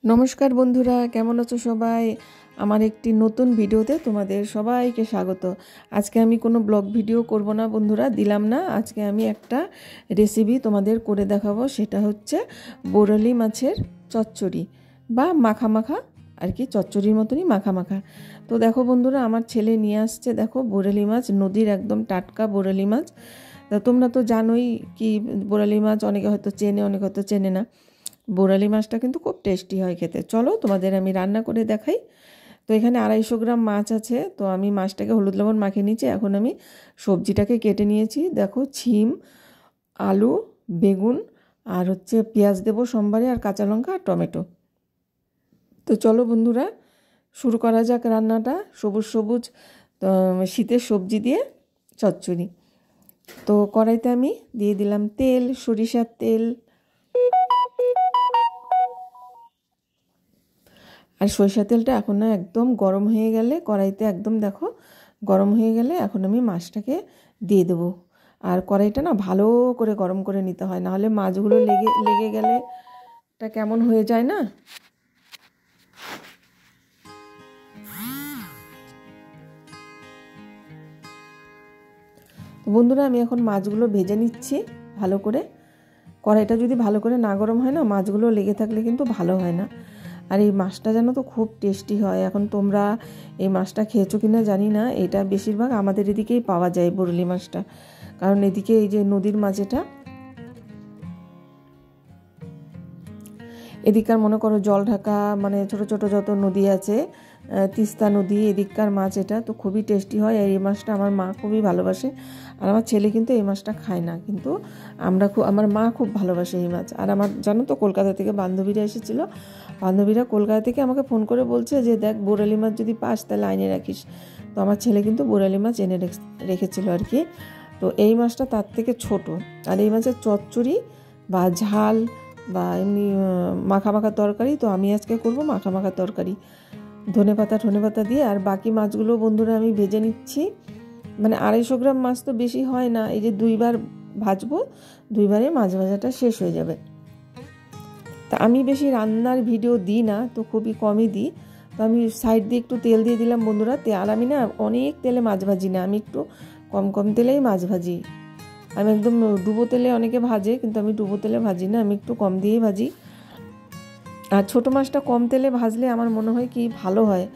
নমস্কার বন্ধুরা, কেমন আছো সবাই? আমার একটি নতুন ভিডিওতে তোমাদের সবাইকে স্বাগত। আজকে আমি কোনো ব্লগ ভিডিও করব না বন্ধুরা, দিলাম না। আজকে আমি একটা রেসিপি তোমাদের করে দেখাবো, সেটা হচ্ছে বোরালি মাছের চচ্চড়ি বা মাখা মাখা আর কি, চচ্চড়ির মতনই মাখা মাখা। তো দেখো বন্ধুরা, আমার ছেলে নিয়ে আসছে, দেখো বোরালি মাছ, নদীর একদম টাটকা বোরালি মাছ। তা তোমরা তো জানোই কি বোরালি মাছ, অনেকে হয়তো চেনে, অনেকে হয়তো চেনে না। বোরালি মাছটা কিন্তু খুব টেস্টি হয় খেতে। চলো তোমাদের আমি রান্না করে দেখাই। তো এখানে 250 গ্রাম মাছ আছে। তো আমি মাছটাকে হলুদ লবণ মাখিয়ে নিয়েছি। এখন আমি সবজিটাকে কেটে নিয়েছি। দেখো, ছিম, আলু, বেগুন আর হচ্ছে পেঁয়াজ দেবো সোমবারে, আর কাঁচা লঙ্কা আর টমেটো। তো চলো বন্ধুরা, শুরু করা যাক রান্নাটা। সবুজ সবুজ শীতের সবজি দিয়ে চচ্চড়ি। তো কড়াইতে আমি দিয়ে দিলাম তেল, সরিষার তেল। আর সরিষা তেলটা এখন না একদম গরম হয়ে গেলে, কড়াইতে একদম দেখো গরম হয়ে গেলে এখন আমি মাছটাকে দিয়ে দেবো। আর কড়াইটা না ভালো করে গরম করে নিতে হয়, নাহলে মাছগুলো লেগে লেগে গেলে এটা কেমন হয়ে যায় না। তো বন্ধুরা, আমি এখন মাছগুলো ভেজে নিচ্ছি ভালো করে। কড়াইটা যদি ভালো করে না গরম হয় না, মাছগুলো লেগে থাকলে কিন্তু ভালো হয় না। আর এই মাছটা যেন তো খুব টেস্টি হয়। এখন তোমরা এই মাছটা খেয়েছো কিনা জানি না, এটা বেশিরভাগ আমাদের এদিকেই পাওয়া যায় বোরলি মাছটা, কারণ এদিকে এই যে নদীর মাছ, এটা এদিককার মনে করো জল ঢাকা, মানে ছোট ছোট যত নদী আছে, তিস্তা নদী, এদিককার মাছ এটা তো খুবই টেস্টি হয়। আর এই মাছটা আমার মা খুবই ভালোবাসে। আর আমার ছেলে কিন্তু এই মাছটা খায় না, কিন্তু আমার মা খুব ভালোবাসে এই মাছ। আর আমার জানো তো, কলকাতা থেকে বান্ধবীরা এসেছিলো। বান্ধবীরা কলকাতা থেকে আমাকে ফোন করে বলছে যে দেখ, বোরালি মাছ যদি পাস তাহলে আইনে রাখিস। তো আমার ছেলে কিন্তু বোরালি মাছ এনে রেখেছিল আর কি। তো এই মাছটা তার থেকে ছোট। আর এই মাছের চচ্চড়ি বা ঝাল বা এমনি মাখা মাখা তরকারি, তো আমি আজকে করব মাখা মাখা তরকারি ধনেপাতা দিয়ে। আর বাকি মাছগুলো বন্ধুরা আমি ভেজে নিচ্ছি। মানে 250 গ্রাম মাছ তো বেশি হয় না, এই যে 2বার ভাজবো, 2বারে মাছ ভাজাটা শেষ হয়ে যাবে। তা আমি বেশি রান্নার ভিডিও দিই না, তো খুবই কমই দিই। তো আমি সাইড দিয়ে একটু তেল দিয়ে দিলাম বন্ধুরা। আর আমি না অনেক তেলে মাছ ভাজি না, আমি একটু কম কম তেলেই মাছ ভাজি। আমি একদম ডুবো তেলে অনেকে ভাজে, কিন্তু আমি ডুবো তেলে ভাজি না, আমি একটু কম দিয়েই ভাজি। আর ছোটো মাছটা কম তেলে ভাজলে আমার মনে হয় কি ভালো হয়।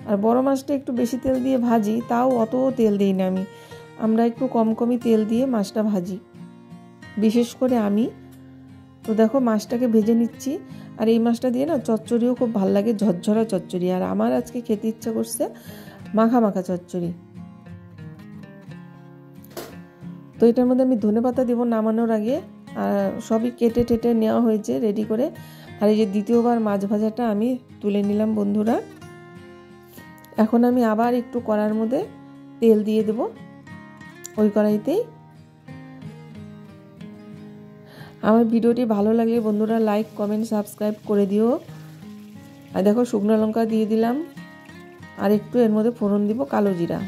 আর বড় মাছটা একটু বেশি তেল দিয়ে ভাজি, তাও অত তেল দিই না আমি। আমরা একটু কম কমই তেল দিয়ে মাছটা ভাজি, বিশেষ করে আমি। তো দেখো মাছটাকে ভেজে নিচ্ছি। আর এই মাছটা দিয়ে না চচ্চড়িও খুব ভালো লাগে, ঝরঝরা চচ্চড়ি। আর আমার আজকে খেতে ইচ্ছা করছে মাখা মাখা চচ্চড়ি। তো এটার মধ্যে আমি ধনেপাতা দেবো নামানোর আগে। আর সবই কেটে টেটে নেওয়া হয়েছে রেডি করে। আর এই যে দ্বিতীয়বার মাছ ভাজাটা আমি তুলে নিলাম বন্ধুরা। এখন আমি আবার একটু কড়াইয়ের মধ্যে তেল দিয়ে দেব, ওই কড়াইতেই। আমার ভিডিওটি ভালো লাগলে বন্ধুরা লাইক, কমেন্ট, সাবস্ক্রাইব করে দিও। আর দেখো শুকনো লঙ্কা দিয়ে দিলাম, আর একটু এর মধ্যে ফোড়ন দিব কালো জিরা।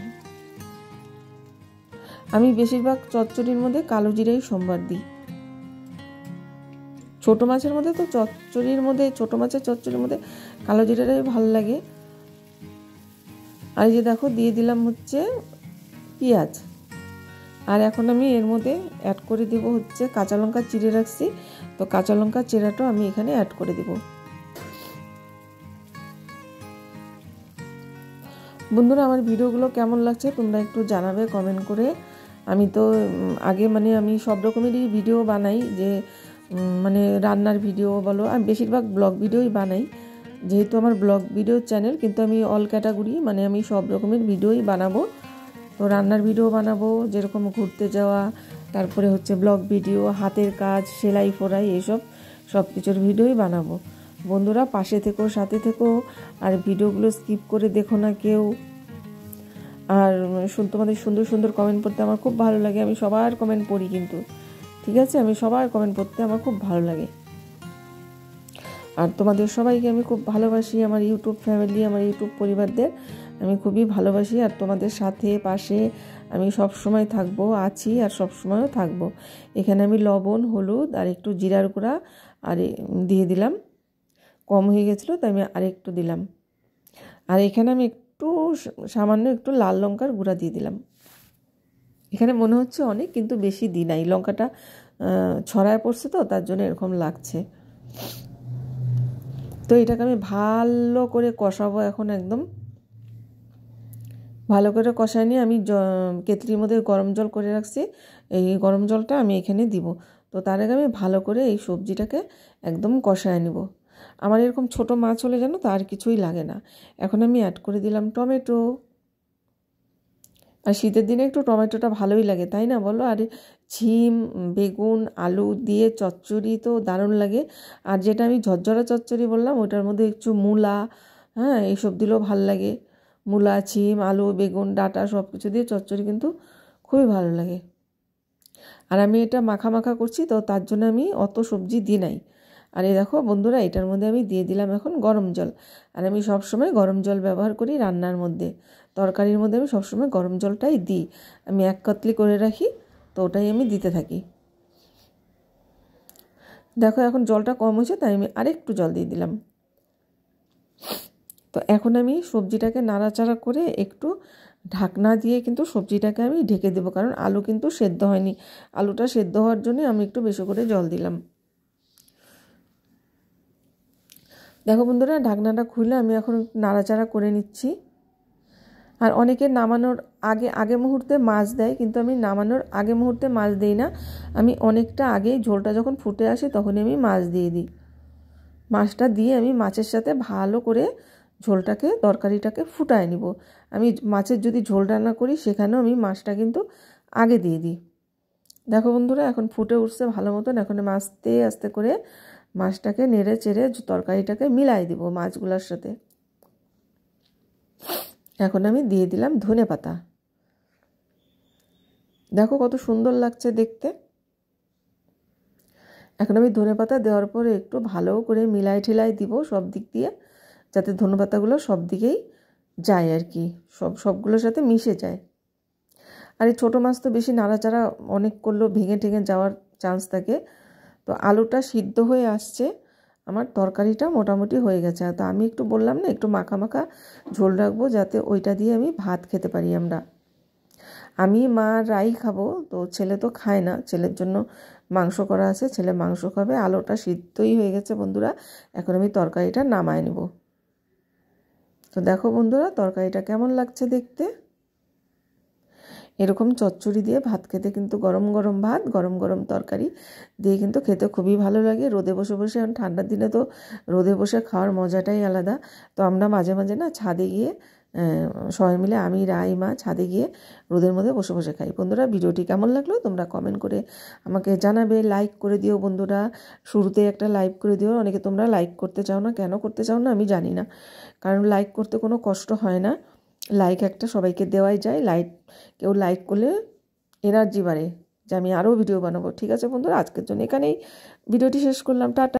আমি বেশিরভাগ চচ্চড়ির মধ্যে কালো জিরাই সোমবার দিই। ছোট মাছের মধ্যে তো চচ্চড়ির মধ্যে, ছোট মাছের চচ্চড়ির মধ্যে কালো জিরাটাই ভালো লাগে। আর এই যে দেখো দিয়ে দিলাম হচ্ছে পেঁয়াজ। আর এখন আমি এর মধ্যে অ্যাড করে দেব হচ্ছে কাঁচা লঙ্কা চিড়ে রাখছি, তো কাঁচা লঙ্কা চিড়াটাও আমি এখানে অ্যাড করে দেব। বন্ধুরা, আমার ভিডিওগুলো কেমন লাগছে তোমরা একটু জানাবে কমেন্ট করে। আমি তো আগে আমি সব রকমেরই ভিডিও বানাই, যে মানে রান্নার ভিডিও বলো, আমি বেশিরভাগ ব্লগ ভিডিওই বানাই। যেহেতু আমার ব্লগ ভিডিও চ্যানেল, কিন্তু আমি অল ক্যাটাগরি, আমি সব রকমের ভিডিওই বানাবো। তো রান্নার ভিডিও বানাবো, যেরকম ঘুরতে যাওয়া, তারপরে হচ্ছে ব্লগ ভিডিও, হাতের কাজ, সেলাই ফোড়াই, এইসব সব কিছুর ভিডিওই বানাবো। বন্ধুরা পাশে থেকো, সাথে থেকো, আর ভিডিওগুলো স্কিপ করে দেখো না কেউ। আর তোমাদের সুন্দর সুন্দর কমেন্ট পড়তে আমার খুব ভালো লাগে। আমি সবার কমেন্ট পড়ি কিন্তু, ঠিক আছে, আমি সবার কমেন্ট পড়তে আমার খুব ভালো লাগে। আর তোমাদের সবাইকে আমি খুব ভালোবাসি, আমার ইউটিউব ফ্যামিলি, আমার ইউটিউব পরিবারদের আমি খুবই ভালোবাসি। আর তোমাদের সাথে পাশে আমি সব সময় থাকবো, আছি, আর সব সময়ও থাকবো। এখানে আমি লবণ, হলুদ আর একটু জিরার গুঁড়া আর দিয়ে দিলাম কম হয়ে গেছিলো, তাই আমি আরেকটু দিলাম। আর এখানে আমি একটু সামান্য একটু লাল লঙ্কার গুঁড়া দিয়ে দিলাম। এখানে মনে হচ্ছে অনেক, কিন্তু বেশি দিই নাই, লঙ্কাটা ছড়ায় পড়ছে তো তার জন্য এরকম লাগছে। তো এটাকে আমি ভালো করে কষাবো এখন। একদম ভালো করে কষায় নিয়ে আমি কেতলির মধ্যে গরম জল করে রাখছি, এই গরম জলটা আমি এখানে দিব। তো তার আগে আমি ভালো করে এই সবজিটাকে একদম কষায় নিব। আমার এরকম ছোট মাছ হলে যেন তার কিছুই লাগে না। এখন আমি অ্যাড করে দিলাম টমেটো। আর শীতের দিনে একটু টমেটোটা ভালোই লাগে, তাই না বলো? আর ঝিম, বেগুন, আলু দিয়ে চচ্চড়ি তো দারুণ লাগে। আর যেটা আমি ঝরঝরা চচ্চড়ি বললাম, ওটার মধ্যে একটু মূলা, হ্যাঁ, এইসব দিলেও ভাল লাগে। মূলা, ঝিম, আলু, বেগুন, ডাঁটা সব কিছু দিয়ে চচ্চড়ি কিন্তু খুবই ভালো লাগে। আর আমি এটা মাখা মাখা করছি, তো তার জন্য আমি অত সবজি দিই নাই। আর এই দেখো বন্ধুরা, এটার মধ্যে আমি দিয়ে দিলাম এখন গরম জল। আর আমি সবসময় গরম জল ব্যবহার করি রান্নার মধ্যে, তরকারির মধ্যে আমি সবসময় গরম জলটাই দিই। আমি 1 কাতলি করে রাখি, তো ওটাই আমি দিতে থাকি। দেখো এখন জলটা কম হয়েছে, তাই আমি আরেকটু জল দিয়ে দিলাম। তো এখন আমি সবজিটাকে নাড়াচাড়া করে একটু ঢাকনা দিয়ে কিন্তু সবজিটাকে আমি ঢেকে দেবো, কারণ আলু কিন্তু সেদ্ধ হয়নি। আলুটা সেদ্ধ হওয়ার জন্য আমি একটু বেশি করে জল দিলাম। দেখো বন্ধুরা, ঢাকনাটা খুলে আমি এখন নাড়াচাড়া করে নিচ্ছি। আর অনেকে নামানোর আগে মুহূর্তে মাছ দেয়, কিন্তু আমি নামানোর আগে মুহূর্তে মাছ দিই না। আমি অনেকটা আগেই, ঝোলটা যখন ফুটে আসে তখনই আমি মাছ দিয়ে দিই। মাছটা দিয়ে আমি মাছের সাথে ভালো করে ঝোলটাকে, তরকারিটাকে ফুটায় নিব। আমি মাছের যদি ঝোল রান্না করি, সেখানেও আমি মাছটা কিন্তু আগে দিয়ে দিই। দেখো বন্ধুরা, এখন ফুটে উঠছে ভালো মতন। এখন আমি আস্তে আস্তে করে মাছটাকে নেড়ে চেড়ে তরকারিটাকে মিলাই দিব মাছগুলোর সাথে। এখন আমি দিয়ে দিলাম ধনেপাতা। দেখো কত সুন্দর লাগছে দেখতে। এখন আমি ধনেপাতা দেওয়ার পরে একটু ভালো করে মিলাই ঠেলাই দিব সব দিক দিয়ে, যাতে ধনেপাতাগুলো সব দিকেই যায় আর কি, সবগুলোর সাথে মিশে যায়। আর এই ছোটো মাছ তো বেশি নাড়াচাড়া অনেক করলেও ভেঙে ঠেঙে যাওয়ার চান্স থাকে। তো আলুটা সিদ্ধ হয়ে আসছে, আমার তরকারিটা মোটামুটি হয়ে গেছে। তো আমি একটু বললাম না, একটু মাখা মাখা ঝোল রাখবো, যাতে ওইটা দিয়ে আমি ভাত খেতে পারি আমরা। আমি মা রাই খাবো, তো ছেলে তো খায় না, ছেলের জন্য মাংস করা আছে, ছেলে মাংস খাবে। আলুটা সিদ্ধই হয়ে গেছে বন্ধুরা, এখন আমি তরকারিটা নামায় নেব। তো দেখো বন্ধুরা, তরকারিটা কেমন লাগছে দেখতে। এরকম চচ্চড়ি দিয়ে ভাত খেতে কিন্তু, গরম গরম ভাত, গরম গরম তরকারি দিয়ে কিন্তু খেতে খুবই ভালো লাগে। রোদে বসে বসে, এখন ঠান্ডার দিনে তো রোদে বসে খাওয়ার মজাটাই আলাদা। তো আমরা মাঝে মাঝে না ছাদে গিয়ে সবাই মিলে, আমি রাই মা ছাদে গিয়ে রোদের মধ্যে বসে বসে খাই। বন্ধুরা, ভিডিওটি কেমন লাগলো তোমরা কমেন্ট করে আমাকে জানাবে। লাইক করে দিও বন্ধুরা, শুরুতে একটা লাইক করে দিও। অনেকে তোমরা লাইক করতে চাও না, কেন করতে চাও না আমি জানি না, কারণ লাইক করতে কোনো কষ্ট হয় না। লাইক একটা সবাইকে দেওয়াই যায়। কেউ লাইক করলে এনার্জি বাড়ে যে আমি আরও ভিডিও বানাবো। ঠিক আছে বন্ধুরা, আজকের জন্য এখানেই ভিডিওটি শেষ করলাম। টাটা।